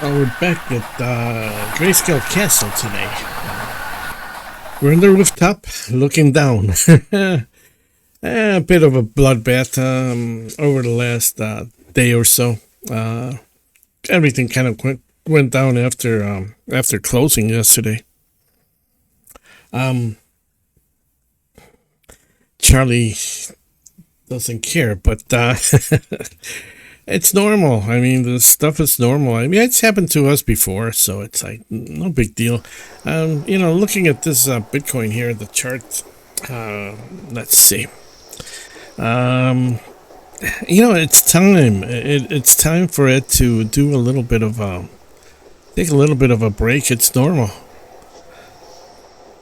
Well, we're back at Grayscale Castle today. We're on the rooftop, looking down. A bit of a bloodbath over the last day or so. Everything kind of went down after closing yesterday. Charlie doesn't care, but it's normal. I mean, the stuff is normal. I mean, it's happened to us before, so it's like no big deal. Looking at this Bitcoin here, the chart. Let's see. It's time. It's time for it to do a little bit of take a little bit of a break. It's normal.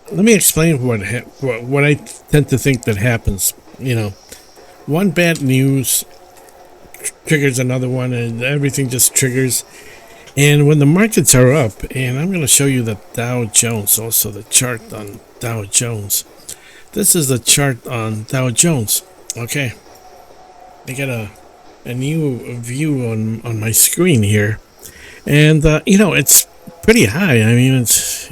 Let me explain what I tend to think that happens. One bad news triggers another one, and everything just triggers. And when the markets are up, and I'm going to show you the Dow Jones, also the chart on Dow Jones. This is the chart on Dow Jones. Okay, I got a new view on my screen here, and it's pretty high. I mean, it's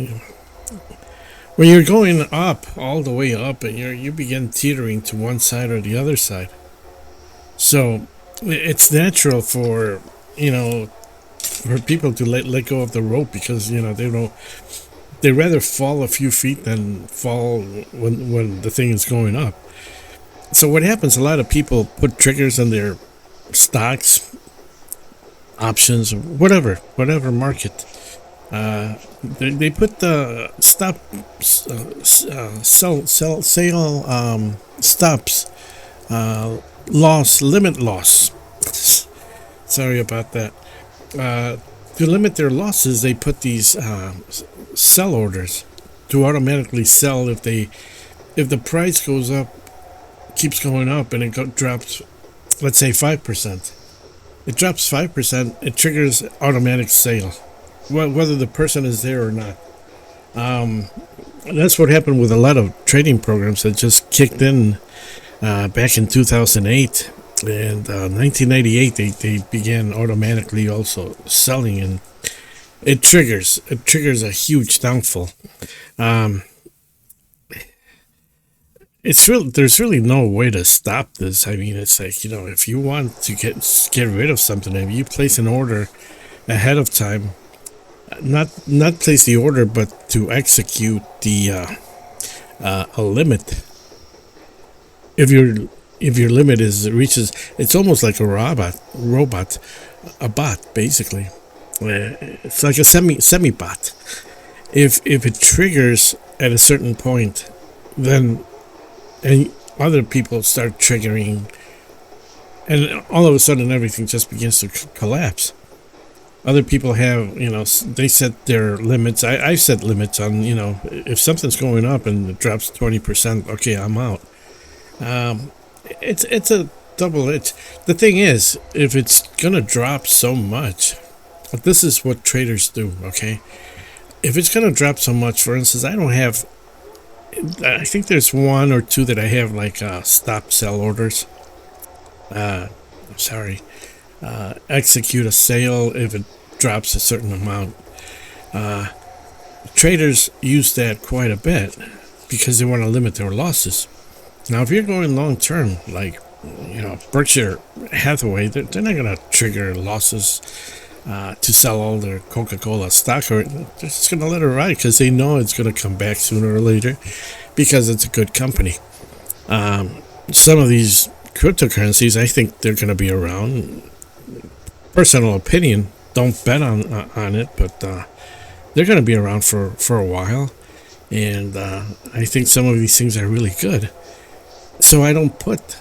when you're going up all the way up, and you begin teetering to one side or the other side. So it's natural for people to let go of the rope, because they rather fall a few feet than fall when the thing is going up. So what happens, a lot of people put triggers on their stocks, options, whatever market. They put the stop sale stops, limit loss. Sorry about that. To limit their losses, they put these sell orders to automatically sell if the price goes up, keeps going up, and it drops, let's say 5%. It drops 5%. It triggers automatic sale, whether the person is there or not. That's what happened with a lot of trading programs that just kicked in back in 2008 and 1998. They began automatically also selling, and it triggers a huge downfall. There's really no way to stop this. I mean, it's like, if you want to get rid of something, if you place an order ahead of time, not place the order, but to execute a limit. If your limit reaches, it's almost like a robot, a bot basically. It's like a semi bot. If it triggers at a certain point, then and other people start triggering, and all of a sudden everything just begins to collapse. Other people have, they set their limits. I set limits on, if something's going up and it drops 20%, okay, I'm out. It's a double edge. The thing is, if it's gonna drop so much, this is what traders do, okay? If it's gonna drop so much, for instance, I think there's one or two that I have like stop sell orders. Execute a sale if it drops a certain amount. Traders use that quite a bit because they want to limit their losses. Now, if you're going long term, like Berkshire Hathaway, they're not going to trigger losses to sell all their Coca-Cola stock, or they're just going to let it ride because they know it's going to come back sooner or later because it's a good company. Some of these cryptocurrencies, I think they're going to be around. Personal opinion, don't bet on it, but they're going to be around for a while, and I think some of these things are really good. So I don't put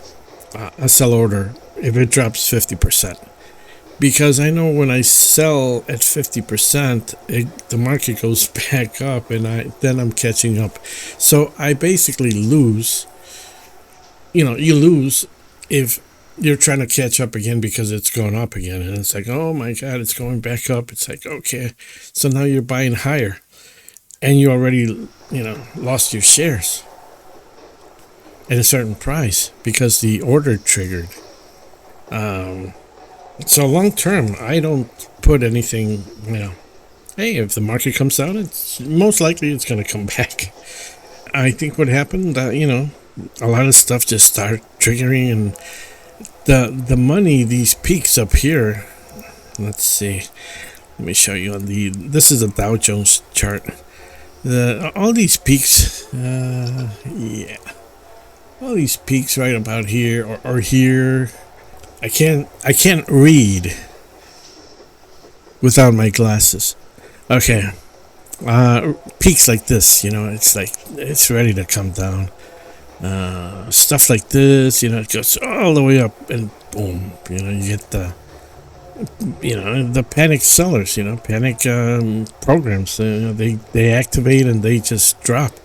a sell order if it drops 50%, because I know when I sell at 50%, the market goes back up, and then I'm catching up. So I basically lose. You lose if you're trying to catch up again because it's going up again, and it's like, oh my God, it's going back up. It's like, okay, so now you're buying higher, and you already lost your shares at a certain price because the order triggered. So long term, I don't put anything, hey, if the market comes down, it's most likely it's going to come back. I think what happened, a lot of stuff just started triggering, and the money, these peaks up here. Let's see. Let me show you on this is a Dow Jones chart. All these peaks, yeah, all these peaks right about here or here. I can't read without my glasses. Okay, peaks like this, it's like it's ready to come down. Stuff like this, it goes all the way up and boom, you get the panic sellers, panic programs. They activate and they just drop.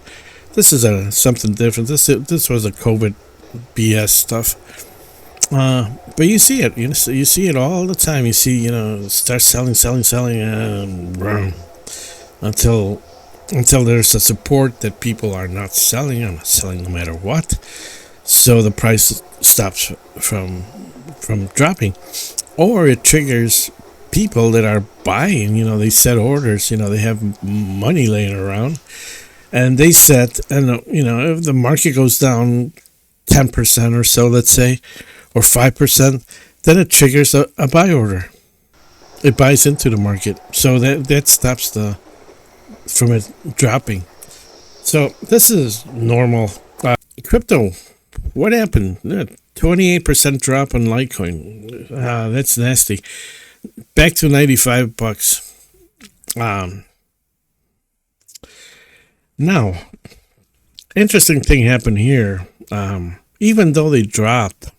This is something different. This was a COVID BS stuff. But you see it. You see it all the time. You see, start selling, until there's a support that people are not selling. I'm not selling no matter what. So the price stops from dropping, or it triggers people that are buying. They set orders. They have money laying around, and they set. And if the market goes down 10% or so, let's say, or 5%, then it triggers a buy order. It buys into the market, so that stops from it dropping. So this is normal. Crypto, what happened? 28% drop on Litecoin. That's nasty. Back to $95. Now, interesting thing happened here. Even though they dropped,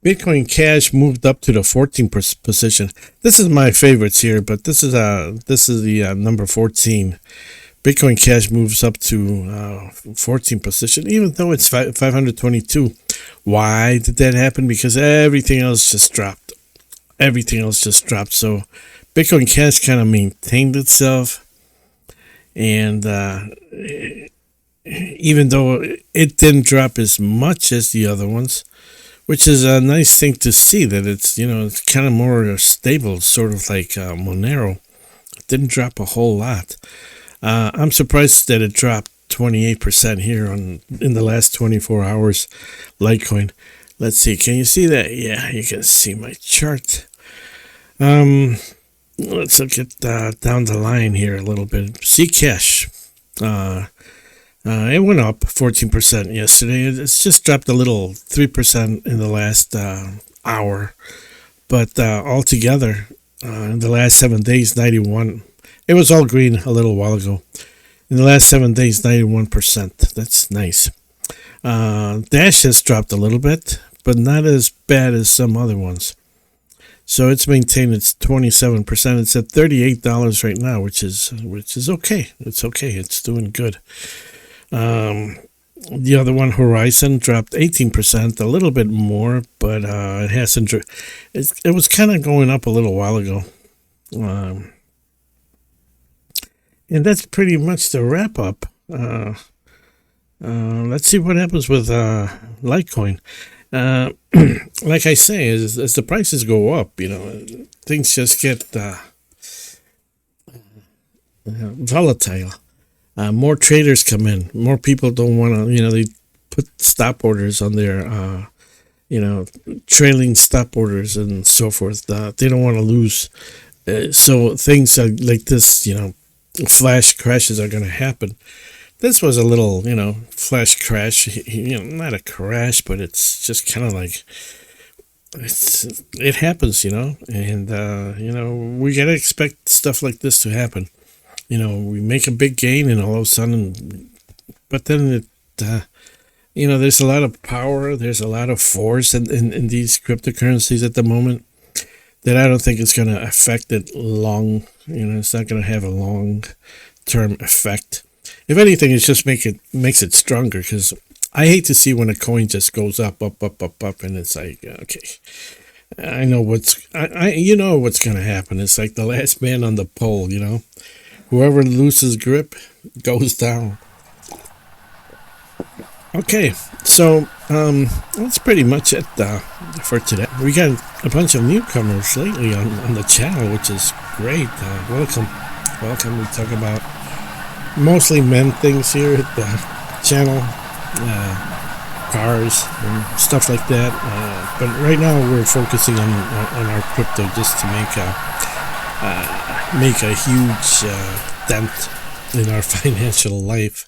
Bitcoin Cash moved up to the 14th position. This is my favorites here, but this is the number 14. Bitcoin Cash moves up to 14th position, even though it's 522. Why did that happen? Because everything else just dropped. So Bitcoin Cash kind of maintained itself, and even though it didn't drop as much as the other ones, which is a nice thing to see, that it's it's kind of more stable, sort of like Monero. It didn't drop a whole lot. I'm surprised that it dropped 28% here in the last 24 hours. Litecoin. Let's see. Can you see that? Yeah, you can see my chart. Let's look at down the line here a little bit. Zcash. It went up 14% yesterday. It's just dropped a little, 3% in the last hour. But altogether, in the last 7 days, 91. It was all green a little while ago. In the last 7 days, 91%. That's nice. Dash has dropped a little bit, but not as bad as some other ones. So it's maintained its 27%. It's at $38 right now, which is okay. It's okay. It's doing good. The other one, Horizon, dropped 18%, a little bit more, but it hasn't. It was kind of going up a little while ago. And that's pretty much the wrap up. Let's see what happens with Litecoin. Like I say, as the prices go up, things just get volatile. More traders come in. More people don't want to, they put stop orders on their, trailing stop orders and so forth. They don't want to lose. So things like this, flash crashes are going to happen. This was a little, flash crash, not a crash, but it's just kind of like, it happens, and, we got to expect stuff like this to happen. We make a big gain and all of a sudden, but then there's a lot of power, there's a lot of force in these cryptocurrencies at the moment that I don't think it's going to affect it long. It's not going to have a long-term effect. If anything, it's just makes it stronger, because I hate to see when a coin just goes up, and it's like, okay, I know what's going to happen. It's like the last man on the pole, Whoever loses grip goes down. Okay, so that's pretty much it for today. We got a bunch of newcomers lately on the channel, which is great. Welcome. We talk about mostly men things here at the channel, cars and stuff like that. But right now we're focusing on our crypto just to make a huge dent in our financial life.